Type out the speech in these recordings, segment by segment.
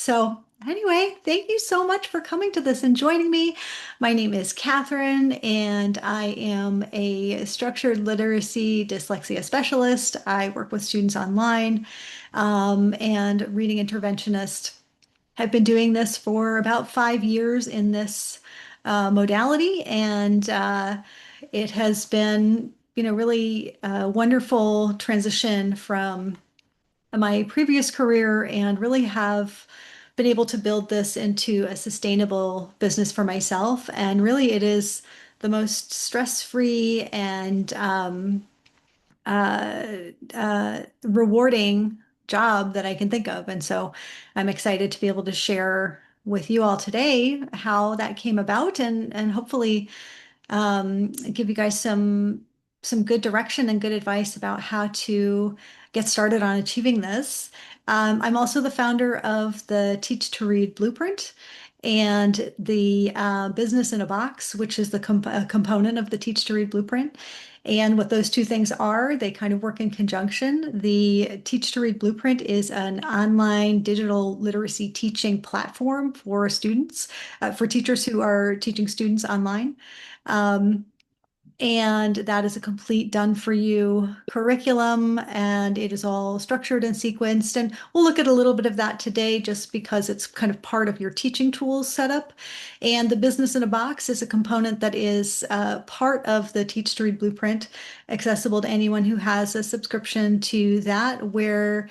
So, anyway, thank you so much for coming to this and joining me. My name is Catherine, and I am a structured literacy dyslexia specialist. I work with students online and reading interventionist. I've been doing this for about 5 years in this modality, and it has been, really a wonderful transition from my previous career and really have been able to build this into a sustainable business for myself. And really, it is the most stress-free and uh, rewarding job that I can think of. And so I'm excited to be able to share with you all today how that came about and hopefully give you guys some good direction and good advice about how to get started on achieving this. I'm also the founder of the Teach to Read Blueprint and the Business in a Box, which is the component of the Teach to Read Blueprint. And what those two things are, they kind of work in conjunction. The Teach to Read Blueprint is an online digital literacy teaching platform for students, for teachers who are teaching students online. Um, and that is a complete done for you curriculum, and it is all structured and sequenced. And we'll look at a little bit of that today just because it's kind of part of your teaching tools setup. And the Business in a Box is a component that is part of the Teach to Read Blueprint, accessible to anyone who has a subscription to that, where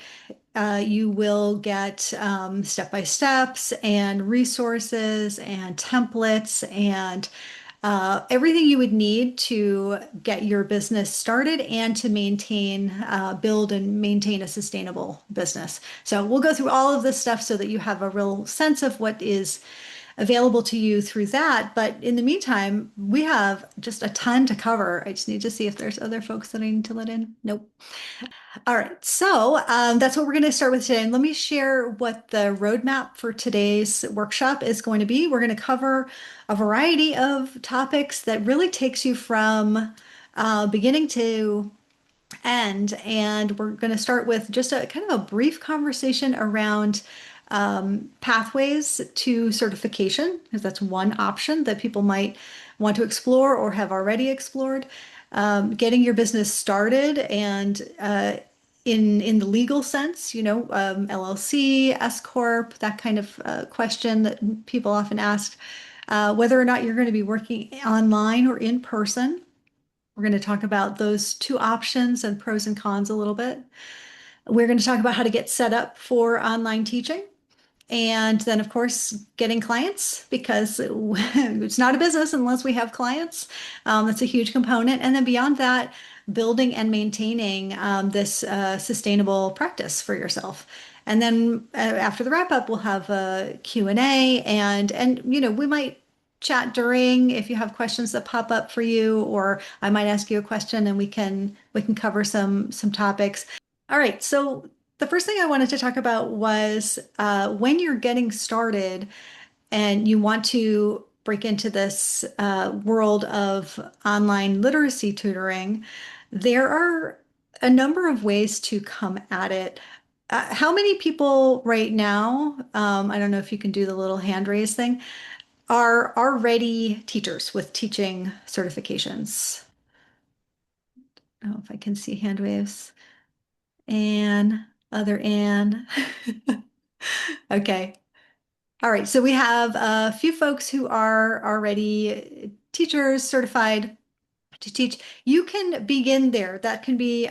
you will get step-by-steps and resources and templates and everything you would need to get your business started and to build and maintain a sustainable business. So we'll go through all of this stuff so that you have a real sense of what is available to you through that. But in the meantime, we have just a ton to cover. I just need to see if there's other folks that I need to let in. Nope. All right, so that's what we're going to start with today. And let me share what the roadmap for today's workshop is going to be. We're going to cover a variety of topics that really takes you from beginning to end. And we're going to start with just a kind of a brief conversation around pathways to certification, because that's one option that people might want to explore or have already explored. Getting your business started and in the legal sense, LLC, S corp, that kind of question that people often ask, whether or not you're going to be working online or in person. We're going to talk about those two options and pros and cons a little bit. We're going to talk about how to get set up for online teaching. And then, of course, getting clients because it's not a business unless we have clients. That's a huge component. And then beyond that, building and maintaining this sustainable practice for yourself. And then after the wrap up, we'll have a Q&A and we might chat during if you have questions that pop up for you, or I might ask you a question and we can cover some topics. All right, so the first thing I wanted to talk about was when you're getting started and you want to break into this world of online literacy tutoring, there are a number of ways to come at it. How many people right now, I don't know if you can do the little hand raise thing, are already teachers with teaching certifications? I don't know if I can see hand waves. Anne, other Anne. Okay. All right. So we have a few folks who are already teachers certified to teach. You can begin there. That can be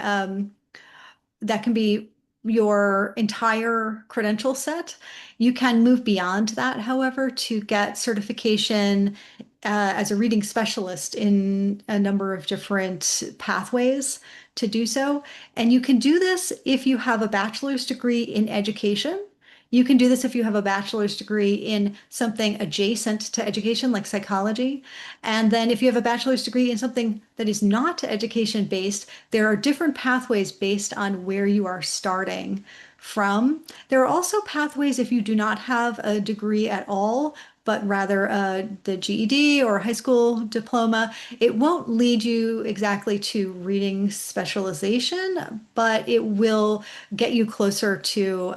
your entire credential set. You can move beyond that, however, to get certification as a reading specialist in a number of different pathways to do so. And you can do this if you have a bachelor's degree in education. You can do this if you have a bachelor's degree in something adjacent to education, like psychology. And then if you have a bachelor's degree in something that is not education based, there are different pathways based on where you are starting from. There are also pathways if you do not have a degree at all, but rather the GED or high school diploma. It won't lead you exactly to reading specialization, but it will get you closer to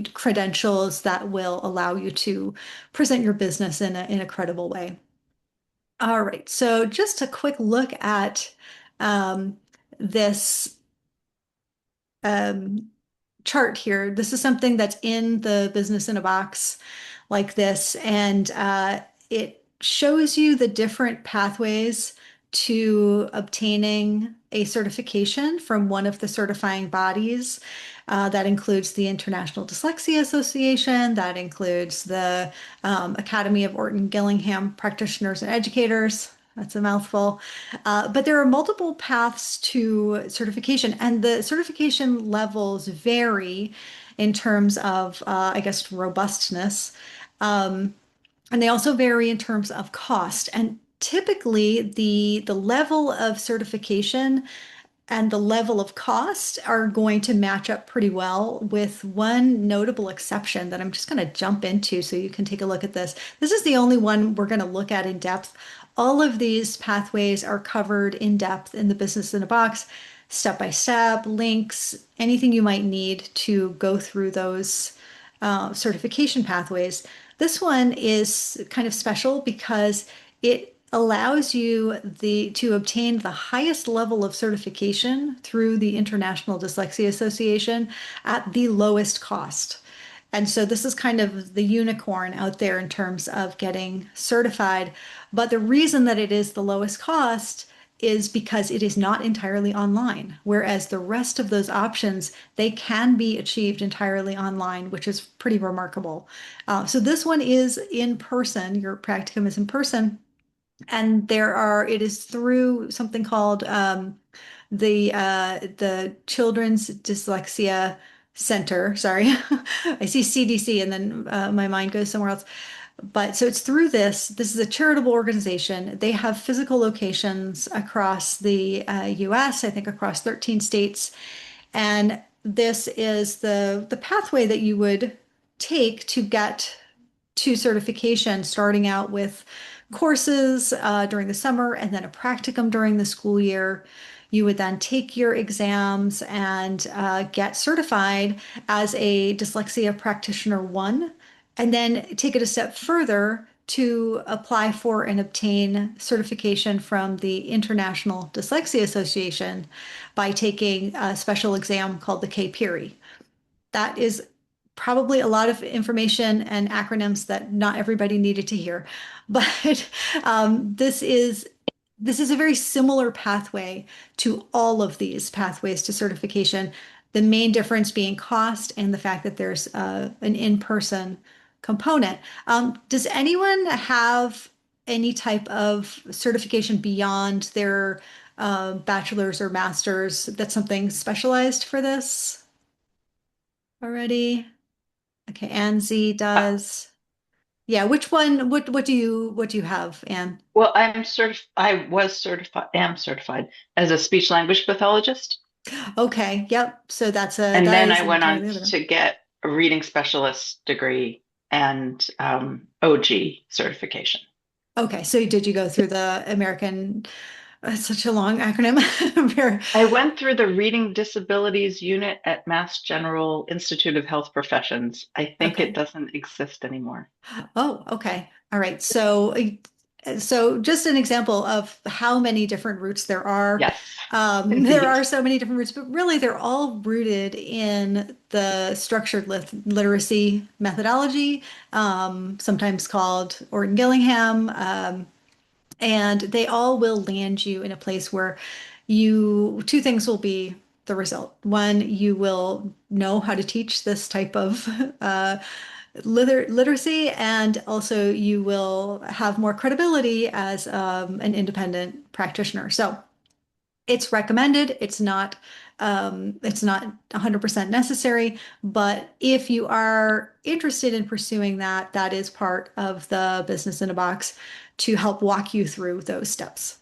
credentials that will allow you to present your business in a credible way. All right, so just a quick look at um, this um, chart here. This is something that's in the Business in a Box like this, and it shows you the different pathways to obtaining a certification from one of the certifying bodies. That includes the International Dyslexia Association, that includes the Academy of Orton Gillingham Practitioners and Educators. That's a mouthful. But there are multiple paths to certification, and the certification levels vary in terms of, I guess, robustness. Um, and they also vary in terms of cost. And typically, the level of certification and the level of cost are going to match up pretty well, with one notable exception that I'm just going to jump into so you can take a look at this. This is the only one we're going to look at in depth. All of these pathways are covered in depth in the Business in a Box, step by step, links, anything you might need to go through those certification pathways. This one is kind of special because it allows you to obtain the highest level of certification through the International Dyslexia Association at the lowest cost. And so this is kind of the unicorn out there in terms of getting certified. But the reason that it is the lowest cost is because it is not entirely online, whereas the rest of those options, they can be achieved entirely online, which is pretty remarkable. So this one is in person. Your practicum is in person, and it is through something called the Children's Dyslexia Center. Sorry, I see CDC and then my mind goes somewhere else. But so it's through this. This is a charitable organization. They have physical locations across the US, I think across 13 states. And this is the pathway that you would take to get to certification, starting out with courses during the summer and then a practicum during the school year. You would then take your exams and get certified as a dyslexia practitioner one, and then take it a step further to apply for and obtain certification from the International Dyslexia Association by taking a special exam called the K-PIRI. That is probably a lot of information and acronyms that not everybody needed to hear, but this is a very similar pathway to all of these pathways to certification. The main difference being cost and the fact that there's an in-person component. Does anyone have any type of certification beyond their bachelor's or master's? That's something specialized for this already? Okay, Anne Z Uh, does. Yeah, which one, what do you have, Anne? well, I was certified, am certified as a speech language pathologist. Okay, yep. So And that then I is went on entirely other. to get a reading specialist degree and OG certification. Okay, so did you go through the American, such a long acronym. I went through the Reading Disabilities Unit at Mass General Institute of Health Professions. I think it Okay. doesn't exist anymore. Oh, okay. All right. So just an example of how many different routes there are. Yes, There indeed. are so many different routes, but really they're all rooted in the structured literacy methodology, sometimes called Orton Gillingham. And they all will land you in a place where two things will be the result. One, you will know how to teach this type of literacy, and also you will have more credibility as an independent practitioner. So it's recommended. It's not 100% necessary, but if you are interested in pursuing that, that is part of the Business in a Box to help walk you through those steps.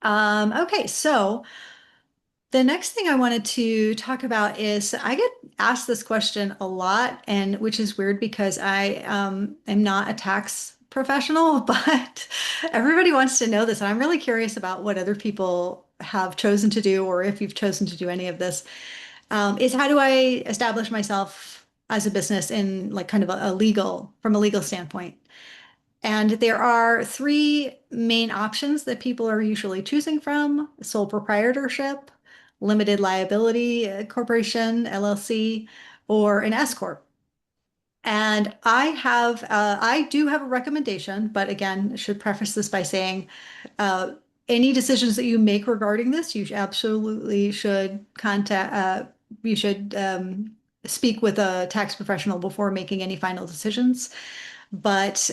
Okay, so the next thing I wanted to talk about is I get asked this question a lot, and which is weird because I am not a tax professional, but everybody wants to know this, and I'm really curious about what other people have chosen to do, or if you've chosen to do any of this. Is how do I establish myself as a business in like kind of a legal, from a legal standpoint. And there are three main options that people are usually choosing from: sole proprietorship, limited liability corporation, LLC, or an S corp. And I do have a recommendation, but again, I should preface this by saying, uh, any decisions that you make regarding this, you absolutely should you should speak with a tax professional before making any final decisions. But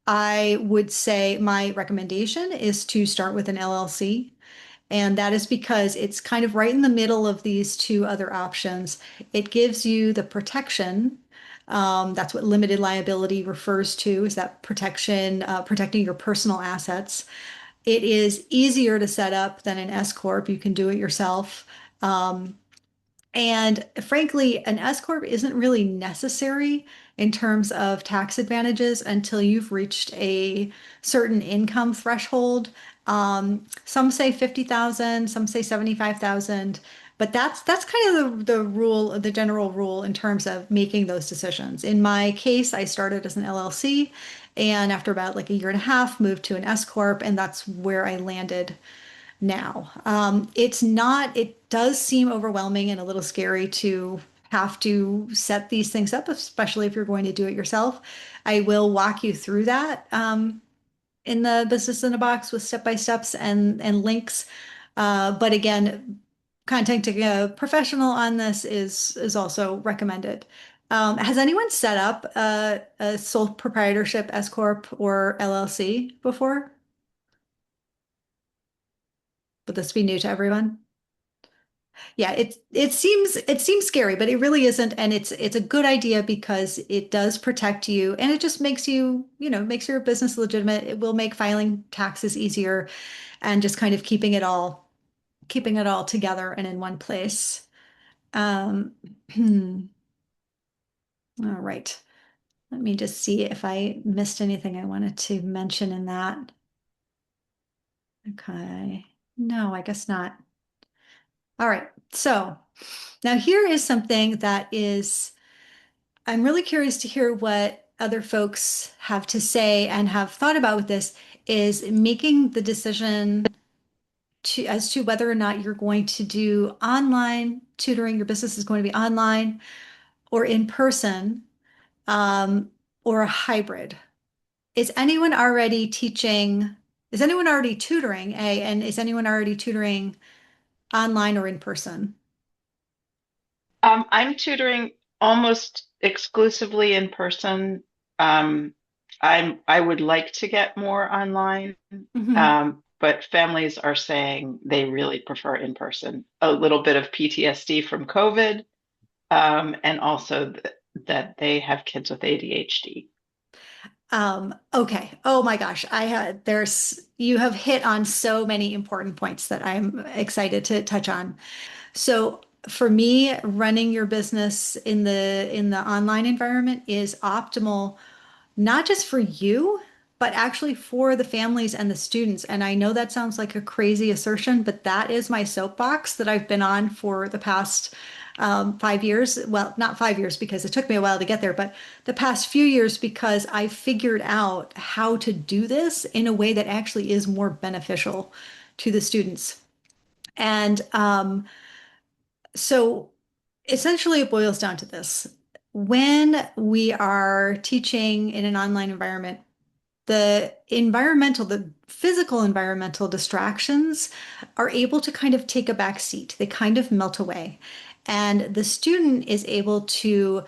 I would say my recommendation is to start with an LLC. And that is because it's kind of right in the middle of these two other options. It gives you the protection. That's what limited liability refers to, is that protection, protecting your personal assets. It is easier to set up than an S corp. You can do it yourself. Um, and frankly, an S corp isn't really necessary in terms of tax advantages until you've reached a certain income threshold. Some say 50,000, some say 75,000, but that's kind of the rule, the general rule in terms of making those decisions. In my case, I started as an LLC, and after about like a year and a half, moved to an S corp, and that's where I landed now. It does seem overwhelming and a little scary to have to set these things up, especially if you're going to do it yourself. I will walk you through that in the Business in a Box with step by steps and links. But again, contacting a professional on this is also recommended. Has anyone set up a sole proprietorship S corp or LLC before? Would this be new to everyone? Yeah, it seems scary, but it really isn't, and it's a good idea because it does protect you, and it just makes you, makes your business legitimate. It will make filing taxes easier, and just kind of keeping it all together and in one place. Um, all right. Let me just see if I missed anything I wanted to mention in that. Okay. No, I guess not. All right. So now here is something that is I'm really curious to hear what other folks have to say and have thought about with this, is making the decision as to whether or not you're going to do online tutoring, your business is going to be online or in person, um, or a hybrid. Is anyone already teaching? Is anyone already tutoring? And is anyone already tutoring online or in person? I'm tutoring almost exclusively in person. Um, I would like to get more online, Mhm. but families are saying they really prefer in person. A little bit of PTSD from COVID, and also that they have kids with ADHD. Okay. Oh my gosh. You have hit on so many important points that I'm excited to touch on. So for me, running your business in the online environment is optimal, not just for you, but actually for the families and the students. And I know that sounds like a crazy assertion, but that is my soapbox that I've been on for the past 5 years. Well, not 5 years because it took me a while to get there, but the past few years because I figured out how to do this in a way that actually is more beneficial to the students. And so essentially, it boils down to this. When we are teaching in an online environment, the physical environmental distractions are able to kind of take a back seat. They kind of melt away. And the student is able to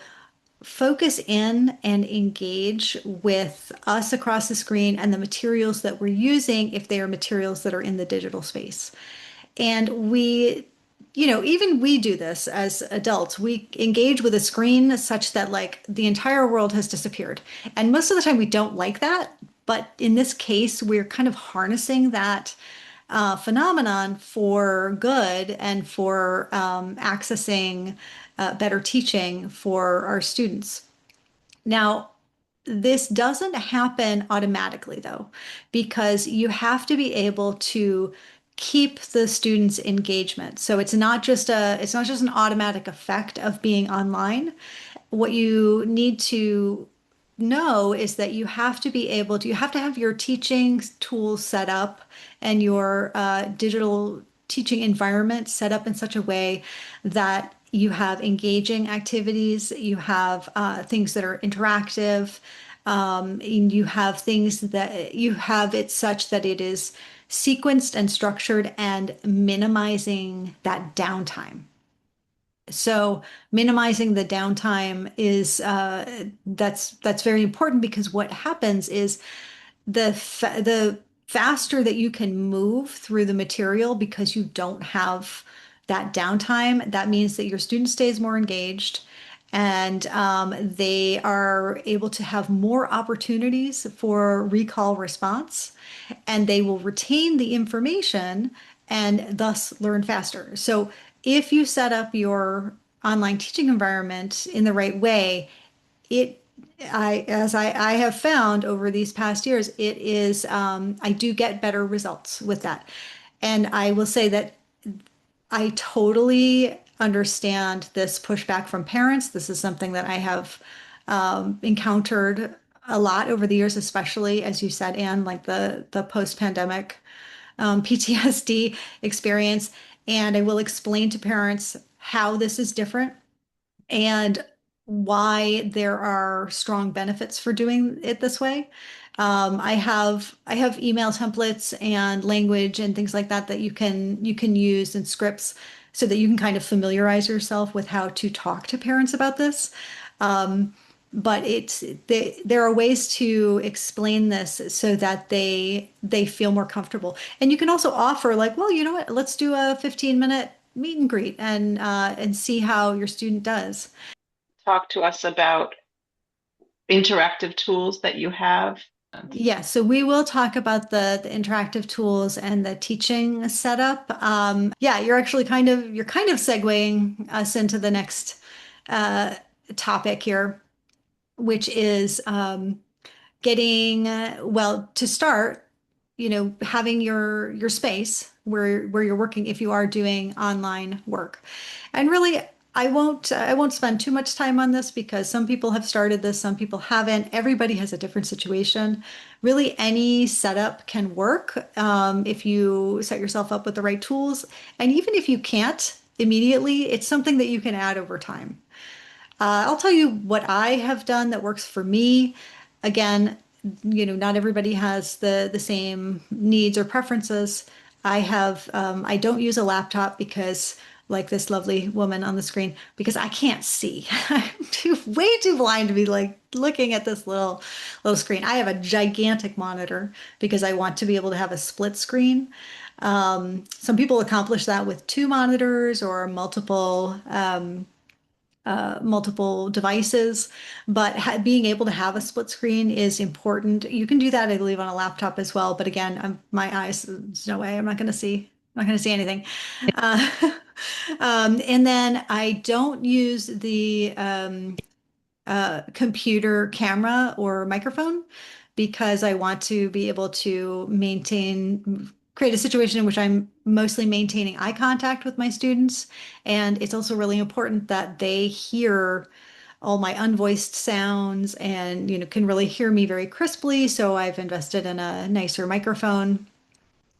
focus in and engage with us across the screen and the materials that we're using if they are materials that are in the digital space. And even we do this as adults. We engage with a screen such that like the entire world has disappeared. And most of the time we don't like that. But in this case, we're kind of harnessing that phenomenon for good and for accessing better teaching for our students. Now, this doesn't happen automatically though, because you have to be able to keep the students' engagement. So it's not just an automatic effect of being online. What you need to know is that you have to have your teaching tools set up and your digital teaching environment set up in such a way that you have engaging activities, you have things that are interactive, and you have it such that it is sequenced and structured and minimizing that downtime. So minimizing the downtime is that's very important because what happens is the faster that you can move through the material because you don't have that downtime, that means that your student stays more engaged and they are able to have more opportunities for recall response and they will retain the information and thus learn faster. So if you set up your online teaching environment in the right way, it I have found over these past years, I do get better results with that. And I will say that I totally understand this pushback from parents. This is something that I have encountered a lot over the years, especially as you said, Anne, like the post-pandemic PTSD experience. And I will explain to parents how this is different and why there are strong benefits for doing it this way. I have email templates and language and things like that that you can use and scripts so that you can kind of familiarize yourself with how to talk to parents about this. Um, but there are ways to explain this so that they feel more comfortable. And you can also offer like, well, you know what, let's do a 15-minute meet and greet and see how your student does. Talk to us about interactive tools that you have. Yeah, so we will talk about the interactive tools and the teaching setup. Yeah, you're kind of segueing us into the next uh, topic here, which is getting well to start, having your space where you're working if you are doing online work. And really, I won't spend too much time on this because some people have started this, some people haven't. Everybody has a different situation. Really, any setup can work if you set yourself up with the right tools. And even if you can't immediately, it's something that you can add over time. I'll tell you what I have done that works for me. Again, not everybody has the same needs or preferences. I don't use a laptop because, like this lovely woman on the screen, because I can't see. I'm way too blind to be like looking at this little screen. I have a gigantic monitor because I want to be able to have a split screen. Some people accomplish that with two monitors or multiple devices, but being able to have a split screen is important. You can do that, I believe, on a laptop as well. But again, my eyes, there's no way I'm not going to see anything. Uh, and then I don't use the computer camera or microphone because I want to be able to create a situation in which I'm mostly maintaining eye contact with my students. And it's also really important that they hear all my unvoiced sounds and, can really hear me very crisply. So I've invested in a nicer microphone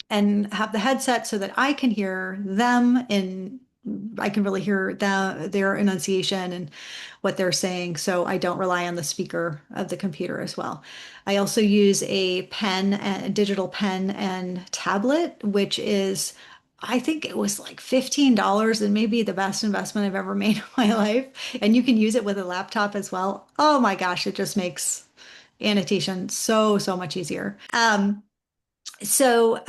and have the headset so that I can hear them and I can really hear their enunciation and what they're saying. So I don't rely on the speaker of the computer as well. I also use a digital pen and tablet, which is, I think it was like $15 and maybe the best investment I've ever made in my life. And you can use it with a laptop as well. Oh my gosh, it just makes annotation so much easier. So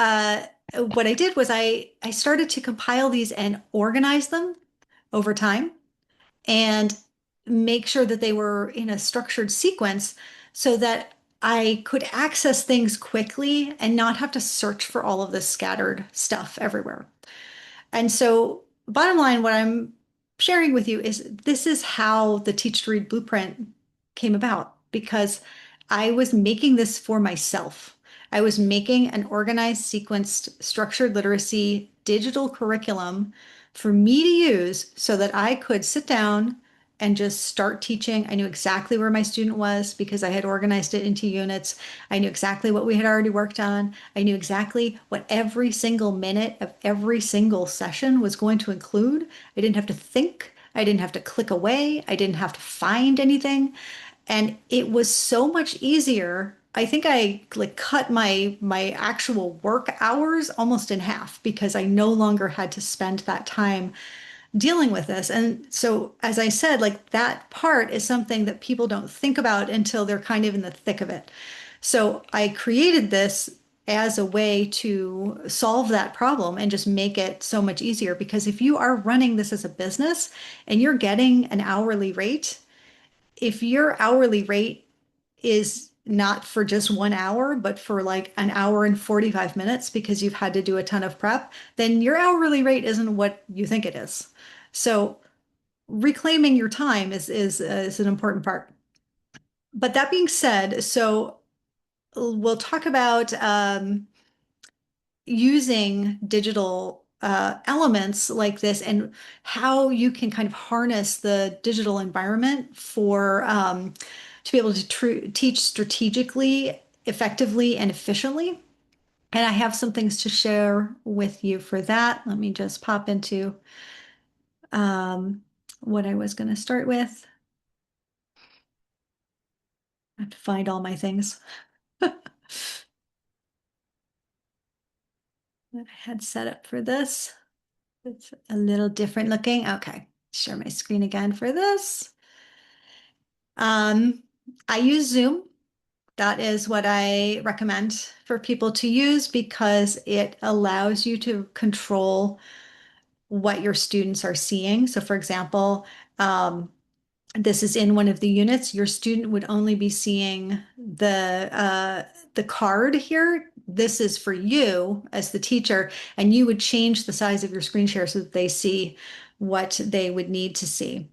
what I did was I started to compile these and organize them over time and make sure that they were in a structured sequence so that I could access things quickly and not have to search for all of this scattered stuff everywhere. And so, bottom line, what I'm sharing with you is this is how the Teach to Read blueprint came about because I was making this for myself. I was making an organized, sequenced, structured literacy digital curriculum for me to use so that I could sit down and just start teaching. I knew exactly where my student was because I had organized it into units. I knew exactly what we had already worked on. I knew exactly what every single minute of every single session was going to include. I didn't have to think. I didn't have to click away. I didn't have to find anything. And it was so much easier. I think I like cut my actual work hours almost in half because I no longer had to spend that time dealing with this. And so, as I said, like that part is something that people don't think about until they're kind of in the thick of it. So I created this as a way to solve that problem and just make it so much easier. Because if you are running this as a business and you're getting an hourly rate, if your hourly rate is not for just 1 hour, but for like an hour and 45 minutes because you've had to do a ton of prep, then your hourly rate isn't what you think it is. So reclaiming your time is an important part. But that being said, so we'll talk about using digital elements like this and how you can kind of harness the digital environment for to be able to teach strategically, effectively, and efficiently. And I have some things to share with you for that. Let me just pop into um, what I was going to start with. I have to find all my things that I had set up for this. It's a little different looking. Okay, share my screen again for this. Um, I use Zoom. That is what I recommend for people to use because it allows you to control what your students are seeing. So, for example, this is in one of the units. Your student would only be seeing the card here. This is for you as the teacher, and you would change the size of your screen share so that they see what they would need to see.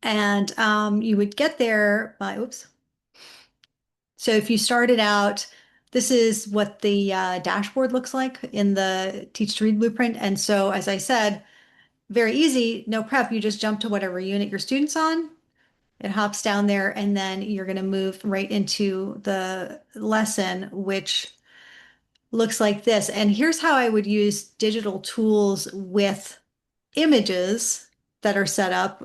And you would get there by, oops. So if you started out, this is what the dashboard looks like in the Teach to Read blueprint. And so, as I said, very easy, no prep. You just jump to whatever unit your student's on. It hops down there, and then you're going to move right into the lesson, which looks like this. And here's how I would use digital tools with images that are set up.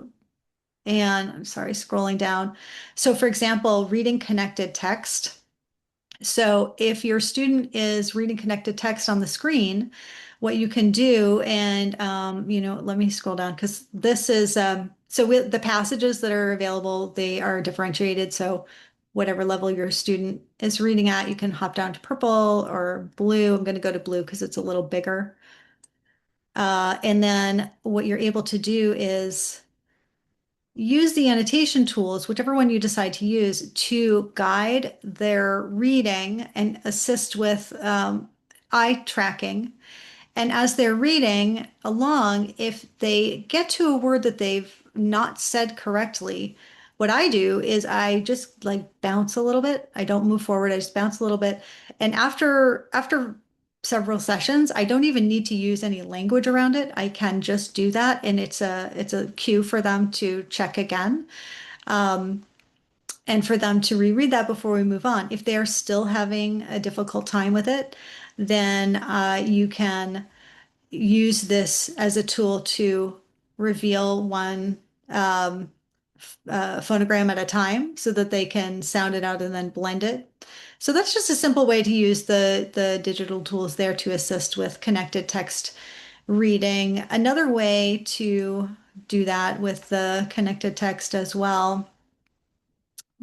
And I'm sorry, scrolling down. So, for example, reading connected text. So if your student is reading connected text on the screen, what you can do, and let me scroll down because this is so with the passages that are available, they are differentiated. So whatever level your student is reading at, you can hop down to purple or blue. I'm going to go to blue because it's a little bigger. And then what you're able to do is use the annotation tools, whichever one you decide to use, to guide their reading and assist with eye tracking. And as they're reading along, if they get to a word that they've not said correctly, what I do is I just like bounce a little bit. I don't move forward. I just bounce a little bit. And after several sessions, I don't even need to use any language around it. I can just do that, and it's a cue for them to check again. Um, and for them to reread that before we move on. If they're still having a difficult time with it, then you can use this as a tool to reveal one um, phonogram at a time so that they can sound it out and then blend it. So that's just a simple way to use the digital tools there to assist with connected text reading. Another way to do that with the connected text as well.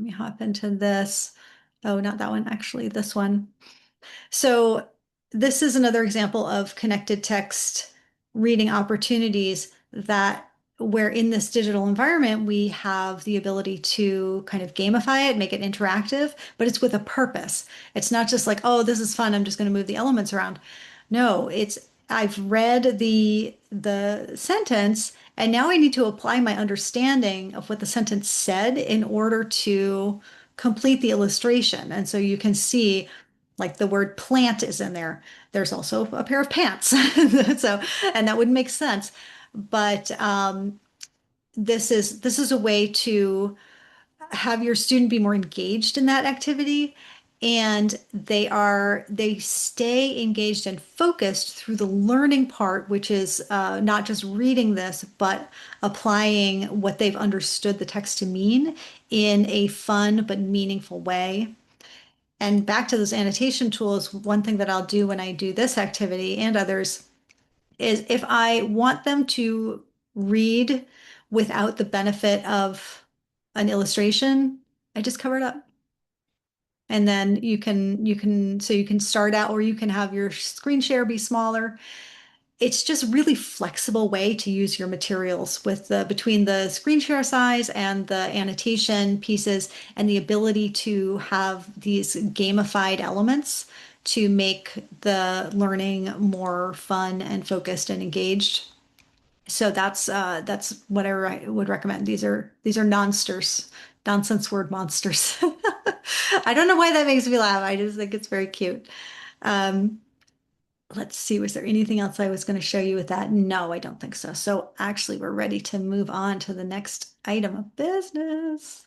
Let me hop into this. Oh, not that one, actually, this one. So this is another example of connected text reading opportunities that where in this digital environment, we have the ability to kind of gamify it, make it interactive, but it's with a purpose. It's not just like, oh, this is fun, I'm just going to move the elements around. No, it's I've read the sentence and now I need to apply my understanding of what the sentence said in order to complete the illustration. And so you can see like the word plant is in there. There's also a pair of pants. So, and that would make sense. But this is a way to have your student be more engaged in that activity, and they stay engaged and focused through the learning part, which is not just reading this, but applying what they've understood the text to mean in a fun but meaningful way. And back to those annotation tools, one thing that I'll do when I do this activity and others is if I want them to read without the benefit of an illustration, I just cover it up. And then you can start out, or you can have your screen share be smaller. It's just really flexible way to use your materials with the between the screen share size and the annotation pieces and the ability to have these gamified elements to make the learning more fun and focused and engaged. So that's what would recommend. These are nonsters, nonsense word monsters. I don't know why that makes me laugh. I just think it's very cute. Um, let's see, was there anything else I was going to show you with that? No, I don't think so. So actually, we're ready to move on to the next item of business.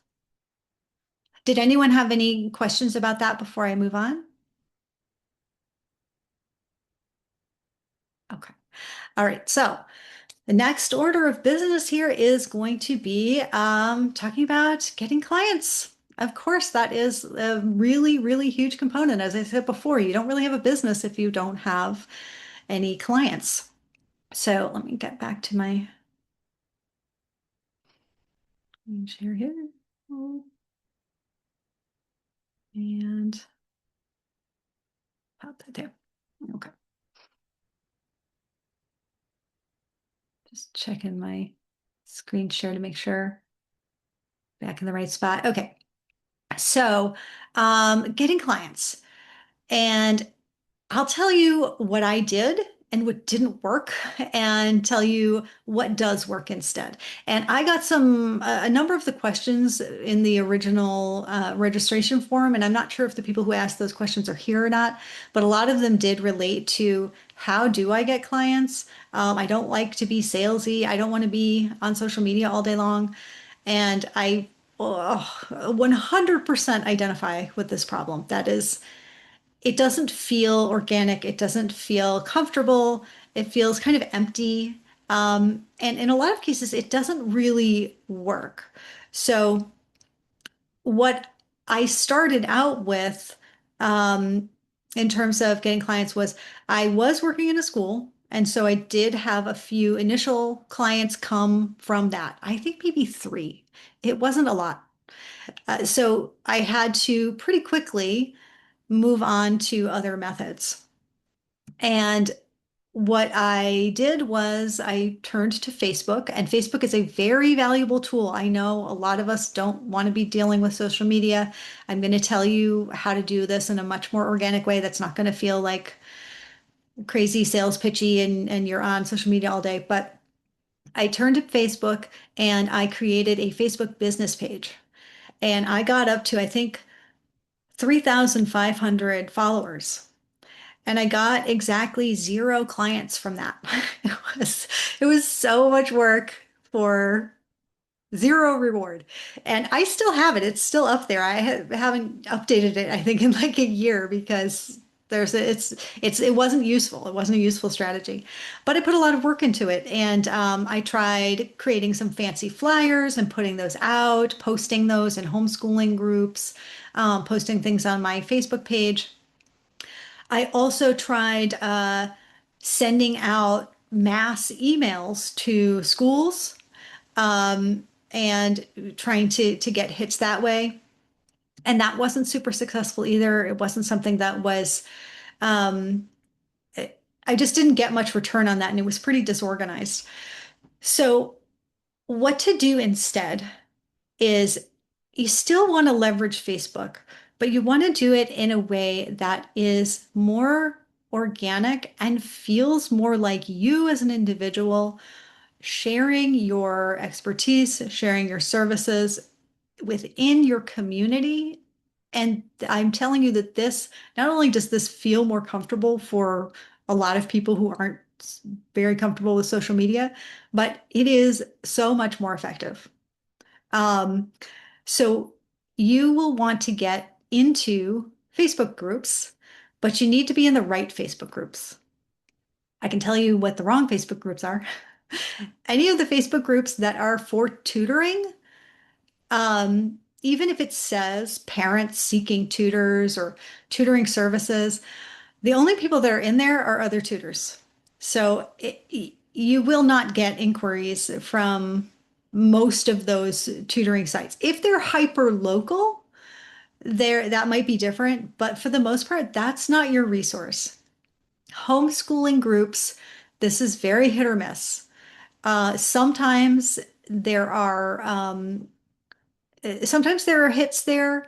Did anyone have any questions about that before I move on? Okay. All right. So the next order of business here is going to be talking about getting clients. Of course, that is a really, really huge component. As I said before, you don't really have a business if you don't have any clients. So let me get back to my share here. And pop that there. Okay, just checking my screen share to make sure back in the right spot. Okay, so getting clients. And I'll tell you what I did and what didn't work, and tell you what does work instead. And I got a number of the questions in the original registration form, and I'm not sure if the people who asked those questions are here or not, but a lot of them did relate to how do I get clients? I don't like to be salesy. I don't want to be on social media all day long. And I 100% identify with this problem. That is, it doesn't feel organic. It doesn't feel comfortable. It feels kind of empty. And in a lot of cases, it doesn't really work. So, what I started out with in terms of getting clients was I was working in a school. And so I did have a few initial clients come from that. I think maybe three. It wasn't a lot. So I had to pretty quickly move on to other methods. And what I did was I turned to Facebook, and Facebook is a very valuable tool. I know a lot of us don't want to be dealing with social media. I'm going to tell you how to do this in a much more organic way that's not going to feel like crazy sales pitchy and you're on social media all day. But I turned to Facebook and I created a Facebook business page. And I got up to, I think, 3,500 followers. And I got exactly zero clients from that. It was so much work for zero reward. And I still have it. It's still up there. Haven't updated it, I think, in like a year because it wasn't useful. It wasn't a useful strategy. But I put a lot of work into it. And I tried creating some fancy flyers and putting those out, posting those in homeschooling groups, posting things on my Facebook page. I also tried sending out mass emails to schools, and trying to get hits that way. And that wasn't super successful either. It wasn't something that was, um, I just didn't get much return on that, and it was pretty disorganized. So, what to do instead is you still want to leverage Facebook, but you want to do it in a way that is more organic and feels more like you as an individual sharing your expertise, sharing your services within your community And I'm telling you that this, not only does this feel more comfortable for a lot of people who aren't very comfortable with social media, but it is so much more effective. Um, so you will want to get into Facebook groups, but you need to be in the right Facebook groups. I can tell you what the wrong Facebook groups are. Any of the Facebook groups that are for tutoring, even if it says parents seeking tutors or tutoring services, the only people that are in there are other tutors. So you will not get inquiries from most of those tutoring sites. If they're hyper local, there that might be different, but for the most part, that's not your resource. Homeschooling groups, this is very hit or miss. Sometimes there are sometimes there are hits there,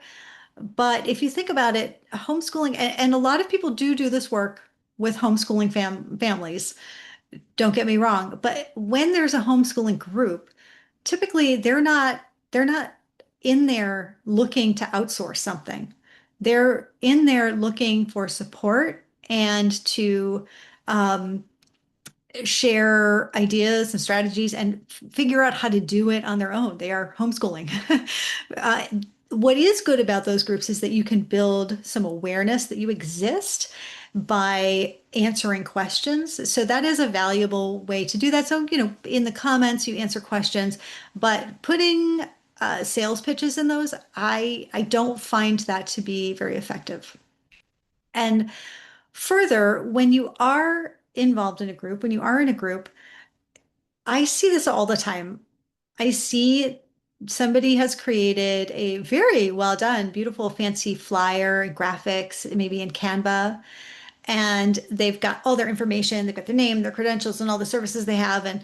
but if you think about it, homeschooling, and a lot of people do this work with homeschooling families. Don't get me wrong, but when there's a homeschooling group, typically they're not in there looking to outsource something. They're in there looking for support and to um, share ideas and strategies and figure out how to do it on their own. They are homeschooling. uh, what is good about those groups is that you can build some awareness that you exist by answering questions. So that is a valuable way to do that. So, in the comments, you answer questions, but putting sales pitches in those, I don't find that to be very effective. And further, when you are involved in a group, when you are in a group, I see this all the time. I see somebody has created a very well done, beautiful, fancy flyer, graphics, maybe in Canva, and they've got all their information. They've got their name, their credentials, and all the services they have, and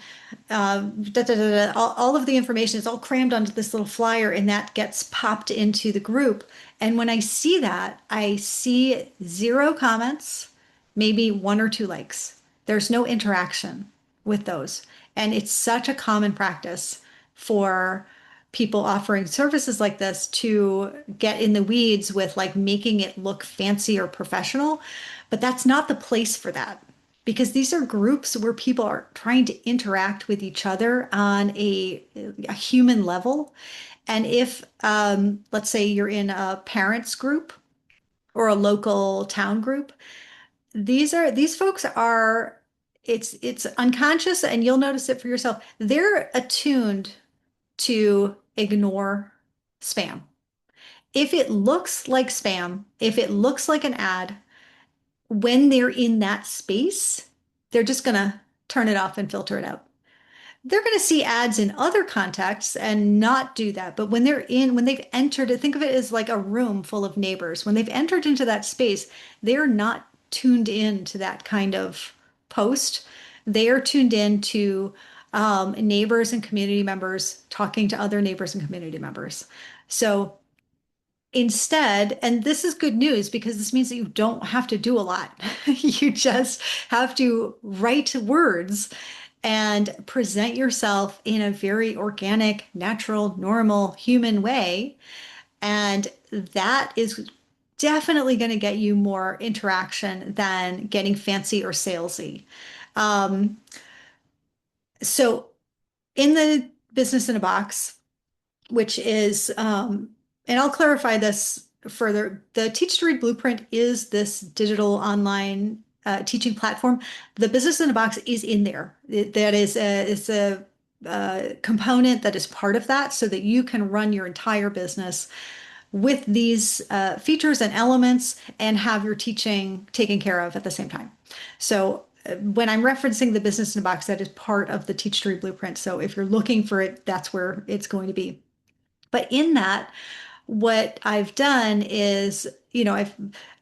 all of the information is all crammed onto this little flyer, and that gets popped into the group. And when I see that, I see zero comments, maybe one or two likes. There's no interaction with those. And it's such a common practice for people offering services like this to get in the weeds with like making it look fancy or professional. But that's not the place for that because these are groups where people are trying to interact with each other on a human level. And if, let's say, you're in a parents group or a local town group, these folks are it's unconscious and you'll notice it for yourself. They're attuned to ignore spam. If it looks like spam, if it looks like an ad, when they're in that space, they're just gonna turn it off and filter it out. They're going to see ads in other contexts and not do that. But when they've entered it, think of it as like a room full of neighbors. When they've entered into that space, they're not tuned in to that kind of post. They are tuned in to neighbors and community members talking to other neighbors and community members. So instead, and this is good news because this means that you don't have to do a lot. You just have to write words and present yourself in a very organic, natural, normal, human way. And that is definitely going to get you more interaction than getting fancy or salesy. Um, so in the business in a box, which is, and I'll clarify this further. The Teach to Read Blueprint is this digital online teaching platform. The Business in a Box is in there. That is it's a component that is part of that so that you can run your entire business with these features and elements and have your teaching taken care of at the same time. So when I'm referencing the Business in a Box, that is part of the Teach to Read Blueprint. So if you're looking for it, that's where it's going to be. But in that, what I've done is,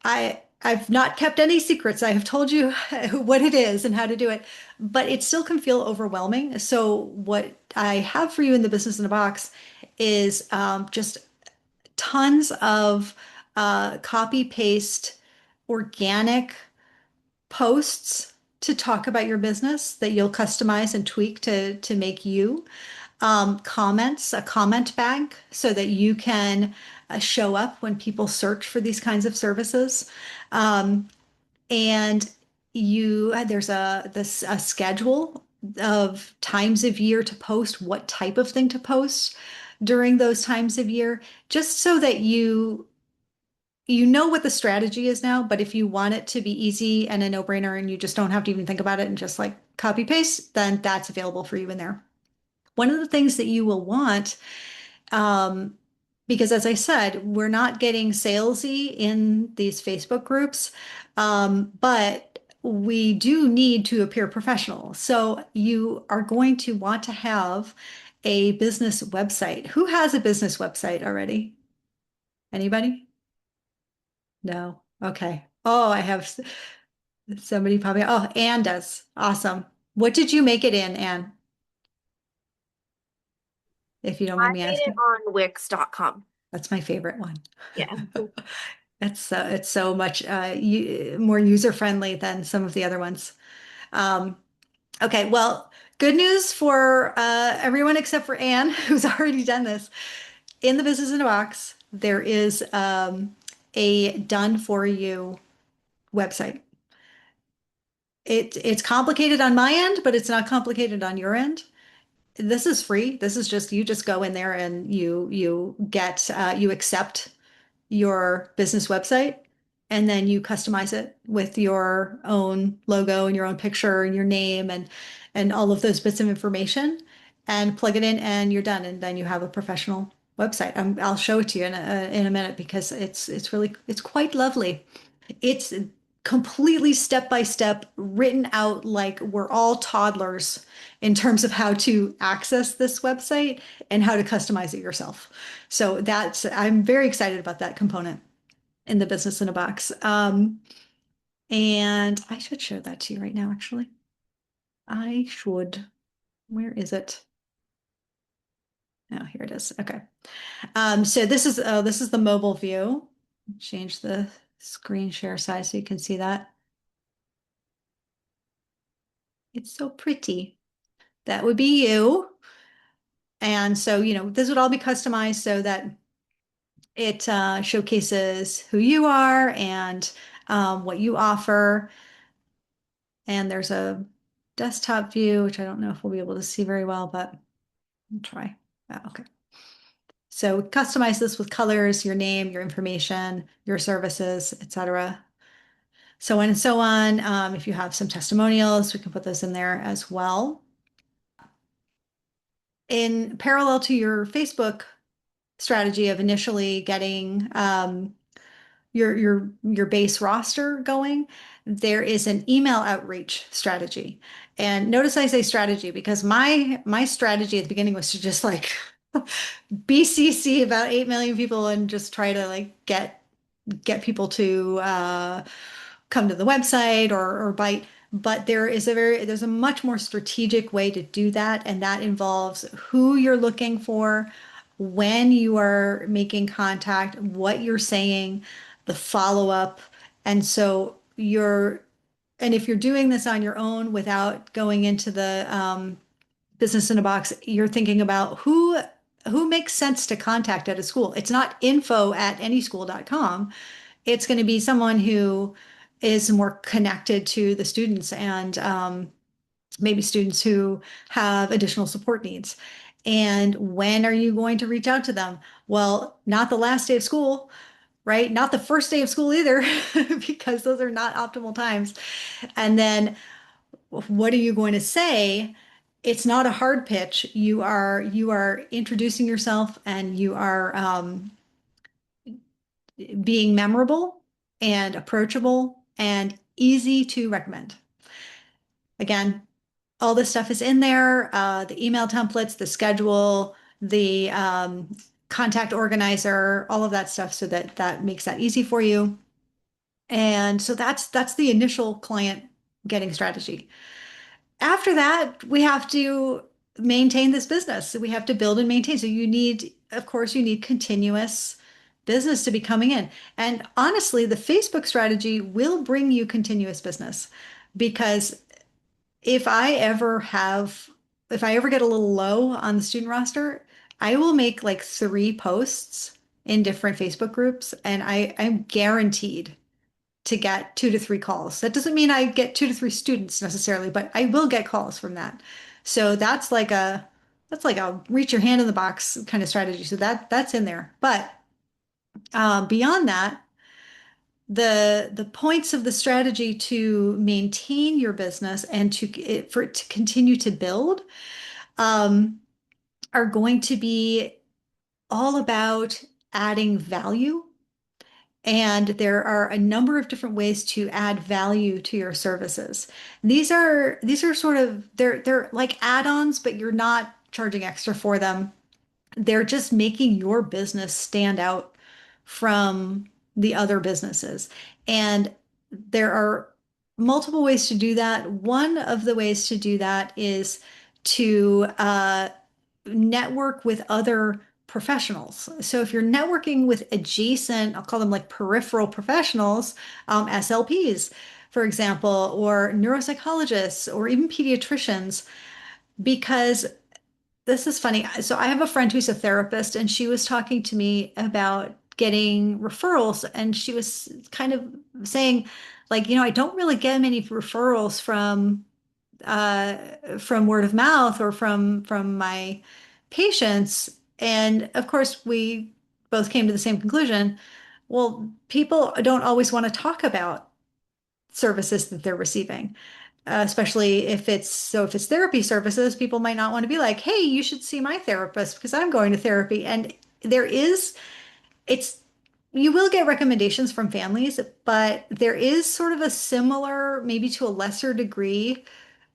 I've not kept any secrets. I have told you what it is and how to do it, but it still can feel overwhelming. So what I have for you in the Business in a Box is just tons of copy paste organic posts to talk about your business that you'll customize and tweak to make you. comments, a comment bank, so that you can show up when people search for these kinds of services. Um, and there's a schedule of times of year to post, what type of thing to post during those times of year, just so that you know what the strategy is now, but if you want it to be easy and a no-brainer and you just don't have to even think about it and just like copy paste, then that's available for you in there. One of the things that you will want, um, because as I said, we're not getting salesy in these Facebook groups, but we do need to appear professional. So you are going to want to have a business website. Who has a business website already? Anybody? No. Okay. Oh, I have somebody probably. Oh, Anne does. Awesome. What did you make it in, Anne? If you don't I mind me made it asking. on Wix.com. That's my favorite one. Yeah. It's so much more user friendly than some of the other ones. Um, okay, well, good news for everyone except for Anne, who's already done this. In the Business in a Box, there is a done for you website. It's complicated on my end, but it's not complicated on your end. This is free. This is just you just go in there and you accept your business website and then you customize it with your own logo and your own picture and your name and all of those bits of information and plug it in and you're done and then you have a professional website. I'll show it to you in a minute because it's quite lovely. It's completely step by step written out like we're all toddlers in terms of how to access this website and how to customize it yourself. So I'm very excited about that component in the Business in a Box. And I should show that to you right now, actually. I should. Where is it? Oh, here it is. Okay. So this is the mobile view. Change the screen share size so you can see that. It's so pretty. That would be you. And so, this would all be customized so that it showcases who you are and what you offer. And there's a desktop view, which I don't know if we'll be able to see very well, but I'll try. Oh, okay. So customize this with colors, your name, your information, your services, etc. So on and so on. If you have some testimonials, we can put those in there as well. In parallel to your Facebook strategy of initially getting your base roster going, there is an email outreach strategy. And notice I say strategy because my strategy at the beginning was to just like BCC about 8 million people and just try to like get people to come to the website or bite. But there's a much more strategic way to do that, and that involves who you're looking for, when you are making contact, what you're saying, the follow-up. And so and if you're doing this on your own without going into the Business in a Box, you're thinking about who makes sense to contact at a school. It's not info@anyschool.com. It's going to be someone who is more connected to the students and maybe students who have additional support needs. And when are you going to reach out to them? Well, not the last day of school, right? Not the first day of school either, because those are not optimal times. And then what are you going to say? It's not a hard pitch. You are introducing yourself and you are being memorable and approachable and easy to recommend. Again, all this stuff is in there, the email templates, the schedule, the contact organizer, all of that stuff so that that makes that easy for you. And so that's the initial client getting strategy. After that, we have to maintain this business. So we have to build and maintain. So of course, you need continuous business to be coming in. And honestly, the Facebook strategy will bring you continuous business because if I ever have if I ever get a little low on the student roster, I will make like 3 posts in different Facebook groups, and I'm guaranteed to get 2 to 3 calls. That doesn't mean I get 2 to 3 students necessarily, but I will get calls from that. So that's like a reach your hand in the box kind of strategy. So that's in there. But beyond that, the points of the strategy to maintain your business and for it to continue to build um, are going to be all about adding value. And there are a number of different ways to add value to your services. These are sort of they're like add-ons, but you're not charging extra for them. They're just making your business stand out from the other businesses. And there are multiple ways to do that. One of the ways to do that is to network with other professionals. So if you're networking with adjacent, I'll call them like peripheral professionals, SLPs, for example, or neuropsychologists, or even pediatricians, because this is funny. So I have a friend who's a therapist, and she was talking to me about getting referrals, and she was kind of saying, like, I don't really get many referrals from word of mouth or from my patients. And of course, we both came to the same conclusion. Well, people don't always want to talk about services that they're receiving, especially if it's therapy services, people might not want to be like, hey, you should see my therapist because I'm going to therapy. And there is, it's, you will get recommendations from families, but there is sort of a similar, maybe to a lesser degree,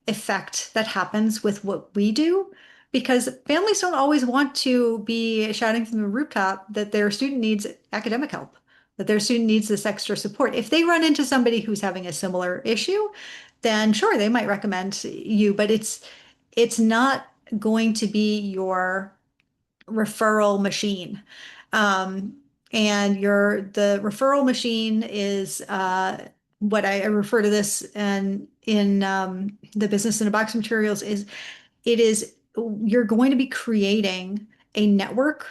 effect that happens with what we do, because families don't always want to be shouting from the rooftop that their student needs academic help, that their student needs this extra support. If they run into somebody who's having a similar issue, then sure, they might recommend you, but it's not going to be your referral machine. Um, and the referral machine is what I refer to this and in the business in a box materials is it is you're going to be creating a network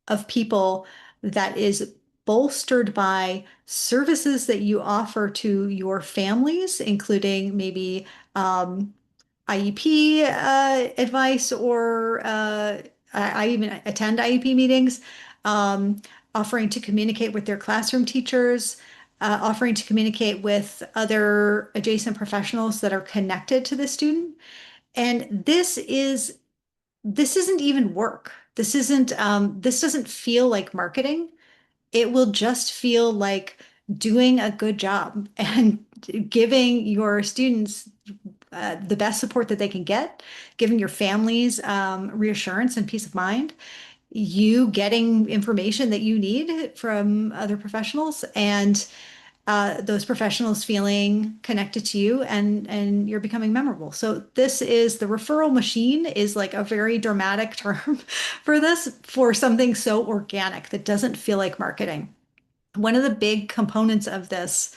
of people that is bolstered by services that you offer to your families, including maybe IEP advice, or I even attend IEP meetings, um, offering to communicate with their classroom teachers, offering to communicate with other adjacent professionals that are connected to the student. And this isn't even work. This doesn't feel like marketing. It will just feel like doing a good job and giving your students the best support that they can get, giving your families reassurance and peace of mind, you getting information that you need from other professionals, and those professionals feeling connected to you, and you're becoming memorable. So this is the referral machine is like a very dramatic term for this, for something so organic that doesn't feel like marketing. One of the big components of this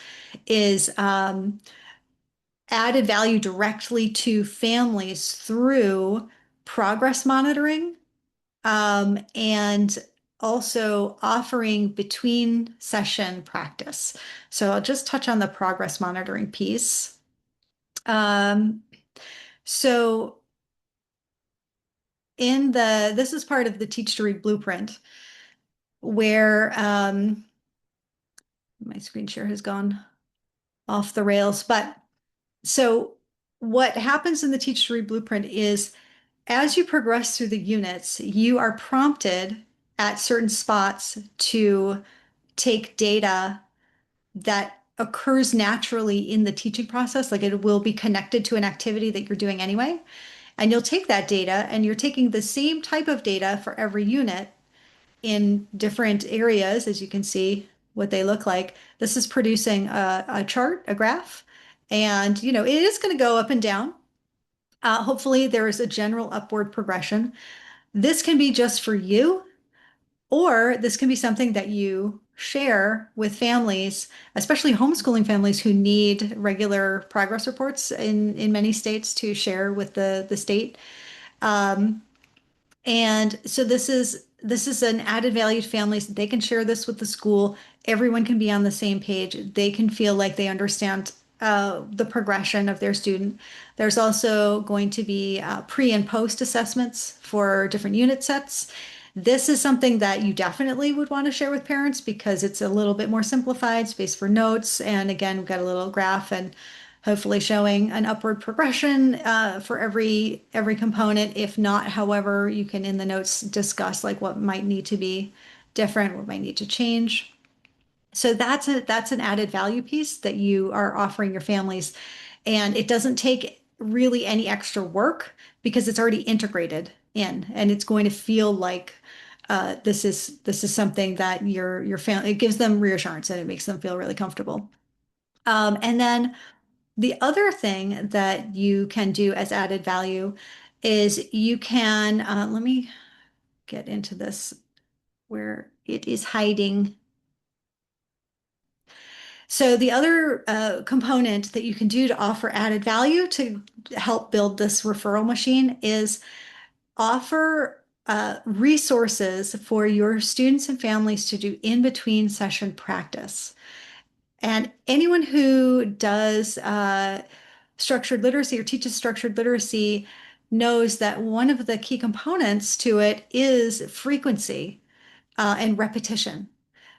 is added value directly to families through progress monitoring, and also offering between session practice. So I'll just touch on the progress monitoring piece. Um, so this is part of the Teach to Read blueprint, where my screen share has gone off the rails. But so what happens in the Teach to Read blueprint is as you progress through the units, you are prompted at certain spots to take data that occurs naturally in the teaching process, like it will be connected to an activity that you're doing anyway. And you'll take that data, and you're taking the same type of data for every unit in different areas, as you can see what they look like. This is producing a chart, a graph, and it is going to go up and down. Hopefully, there is a general upward progression. This can be just for you, or this can be something that you share with families, especially homeschooling families who need regular progress reports in many states to share with the state. And so this is an added value to families. They can share this with the school. Everyone can be on the same page. They can feel like they understand the progression of their student. There's also going to be pre and post assessments for different unit sets. This is something that you definitely would want to share with parents because it's a little bit more simplified, space for notes. And again, we've got a little graph and hopefully showing an upward progression for every component. If not, however, you can in the notes discuss like what might need to be different, what might need to change. So that's an added value piece that you are offering your families, and it doesn't take really any extra work because it's already integrated in, and it's going to feel like this is something that your family, it gives them reassurance and it makes them feel really comfortable. And then the other thing that you can do as added value is you can, let me get into this where it is hiding. So the other component that you can do to offer added value to help build this referral machine is offer resources for your students and families to do in between session practice. And anyone who does structured literacy or teaches structured literacy knows that one of the key components to it is frequency and repetition.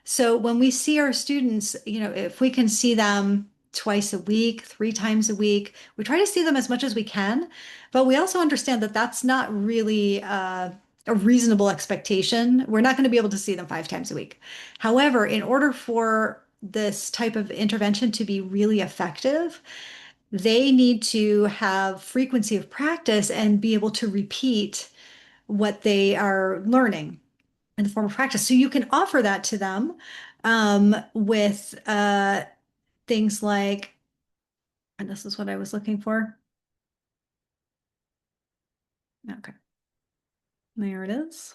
So when we see our students, if we can see them twice a week, 3 times a week, we try to see them as much as we can, but we also understand that that's not really a reasonable expectation. We're not going to be able to see them 5 times a week. However, in order for this type of intervention to be really effective, they need to have frequency of practice and be able to repeat what they are learning in the form of practice. So you can offer that to them with things like, and this is what I was looking for. Okay, there it is.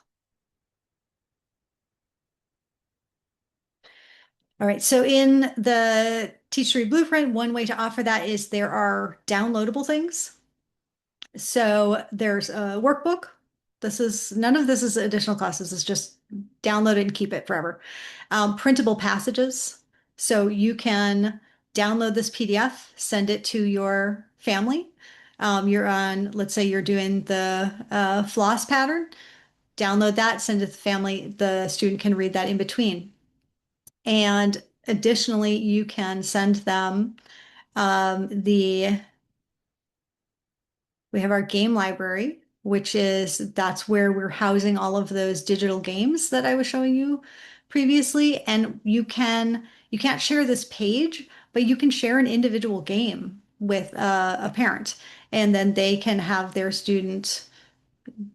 All right, so in the Teachery Blueprint, one way to offer that is there are downloadable things. So there's a workbook. None of this is additional cost. This is just download it and keep it forever. Printable passages. So you can download this PDF, send it to your family. Let's say you're doing the floss pattern, download that, send it to the family. The student can read that in between. And additionally, you can send them the we have our game library, that's where we're housing all of those digital games that I was showing you previously. And you can't share this page, but you can share an individual game with a parent, and then they can have their student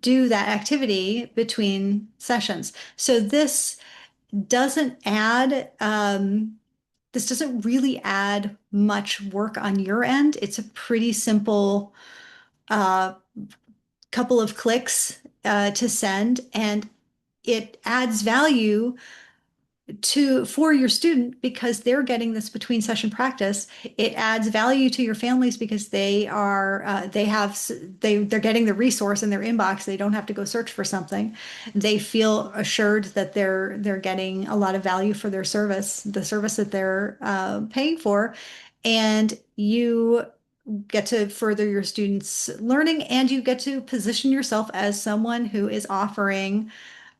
do that activity between sessions. So doesn't add, this doesn't really add much work on your end. It's a pretty simple uh, couple of clicks to send, and it adds value to for your student because they're getting this between session practice. It adds value to your families because they're getting the resource in their inbox. They don't have to go search for something. They feel assured that they're getting a lot of value for their service, the service that they're paying for, and you get to further your students' learning, and you get to position yourself as someone who is offering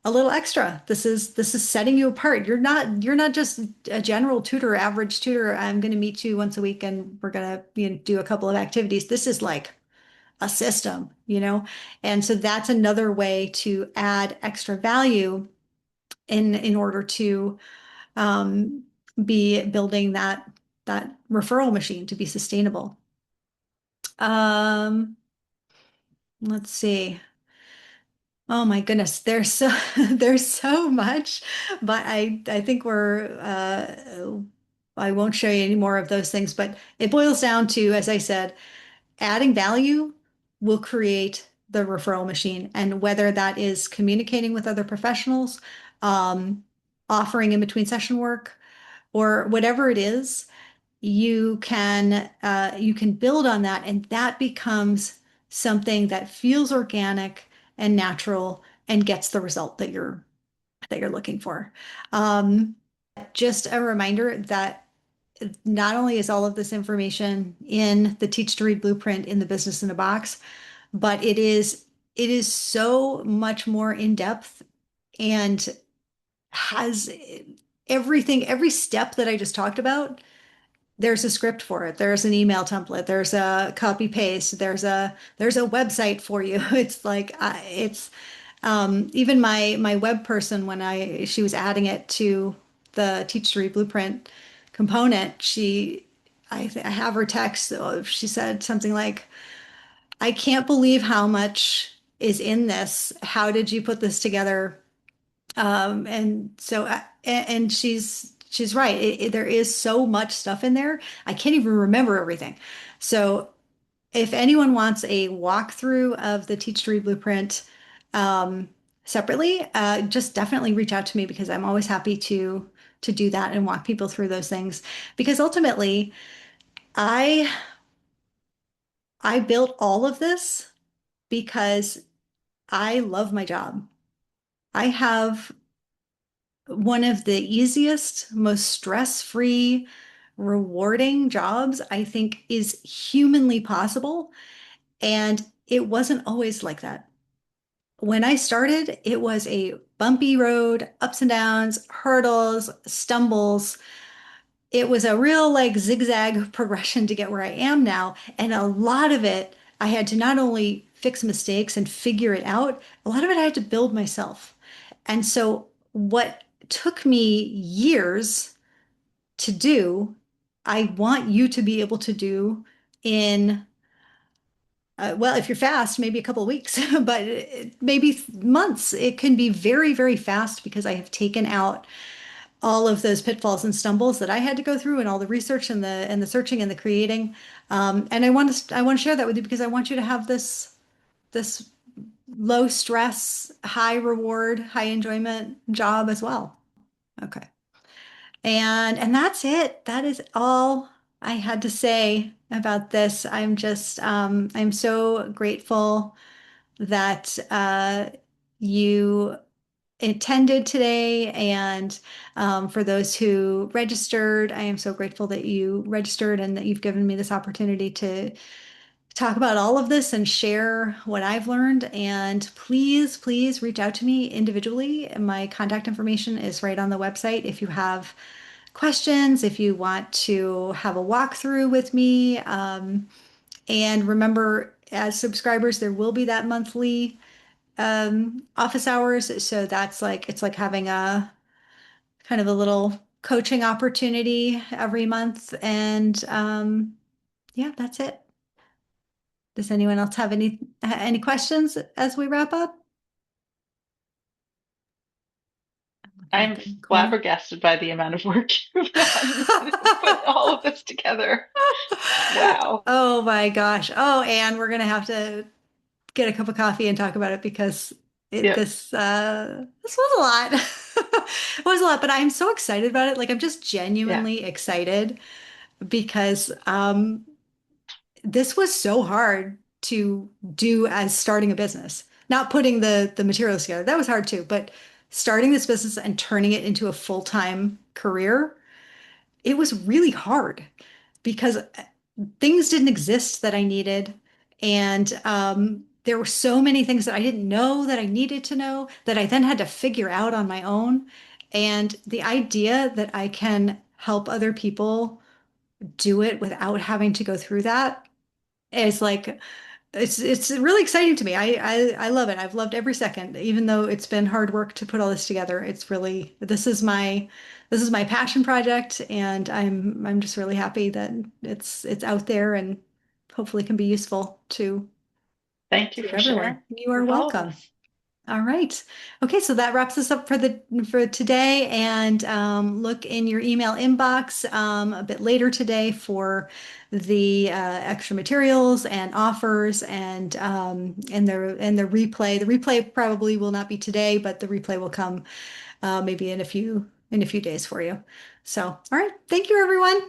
a little extra. This is setting you apart. You're not just a general tutor, average tutor. I'm going to meet you once a week and we're going to do a couple of activities. This is like a system. And so that's another way to add extra value in order to um, be building that referral machine to be sustainable. Um, let's see. Oh my goodness, there's so much, but I think I won't show you any more of those things, but it boils down to, as I said, adding value will create the referral machine, and whether that is communicating with other professionals, um, offering in between session work, or whatever it is, you can build on that, and that becomes something that feels organic and natural and gets the result that you're looking for. Um, just a reminder that not only is all of this information in the Teach to Read Blueprint in the Business in a Box, but it is so much more in depth and has everything, every step that I just talked about. There's a script for it. There's an email template. There's a copy paste. There's a website for you. It's like it's even my web person when I she was adding it to the Teach to Read Blueprint component. I have her text. She said something like, "I can't believe how much is in this. How did you put this together?" And she's right. There is so much stuff in there. I can't even remember everything. So if anyone wants a walkthrough of the Teach to Read Blueprint um, separately, just definitely reach out to me because I'm always happy to do that and walk people through those things. Because ultimately, I I built all of this because I love my job. I have one of the easiest, most stress-free, rewarding jobs I think is humanly possible. And it wasn't always like that. When I started, it was a bumpy road, ups and downs, hurdles, stumbles. It was a real like zigzag progression to get where I am now. And a lot of it, I had to not only fix mistakes and figure it out, a lot of it I had to build myself. And so what took me years to do, I want you to be able to do in well, if you're fast, maybe a couple of weeks, but maybe months. It can be very, very fast because I have taken out all of those pitfalls and stumbles that I had to go through and all the research and the searching and the creating. And I want to share that with you because I want you to have this low stress, high reward, high enjoyment job as well. Okay. And that's it. That is all I had to say about this. I'm so grateful that you attended today. And for those who registered, I am so grateful that you registered and that you've given me this opportunity to talk about all of this and share what I've learned. And please, please reach out to me individually. My contact information is right on the website. If you have questions, if you want to have a walkthrough with me, and remember, as subscribers, there will be that monthly office hours. So that's like, it's like having a kind of a little coaching opportunity every month. And yeah, that's it. Does anyone else have any questions as we wrap up? Looking at I'm the corner. flabbergasted by the amount of work you've done to put all of this together. Wow. Oh my gosh. Oh, and we're gonna have to get a cup of coffee and talk about it because Yep. this was a lot. It was a lot, but I'm so excited about it. Like I'm just Yeah. genuinely excited because this was so hard to do as starting a business. Not putting the materials together. That was hard too, but starting this business and turning it into a full-time career, it was really hard because things didn't exist that I needed. And there were so many things that I didn't know that I needed to know that I then had to figure out on my own. And the idea that I can help other people do it without having to go through that is like it's really exciting to me. I love it. I've loved every second, even though it's been hard work to put all this together. It's really this is my passion project, and I'm just really happy that it's out there and hopefully can be useful Thank you to for everyone. sharing You are with all of welcome. us. All right. Okay, so that wraps us up for today. And look in your email inbox a bit later today for the extra materials and offers and the replay. The replay probably will not be today, but the replay will come maybe in a few days for you. So, all right. Thank you, everyone.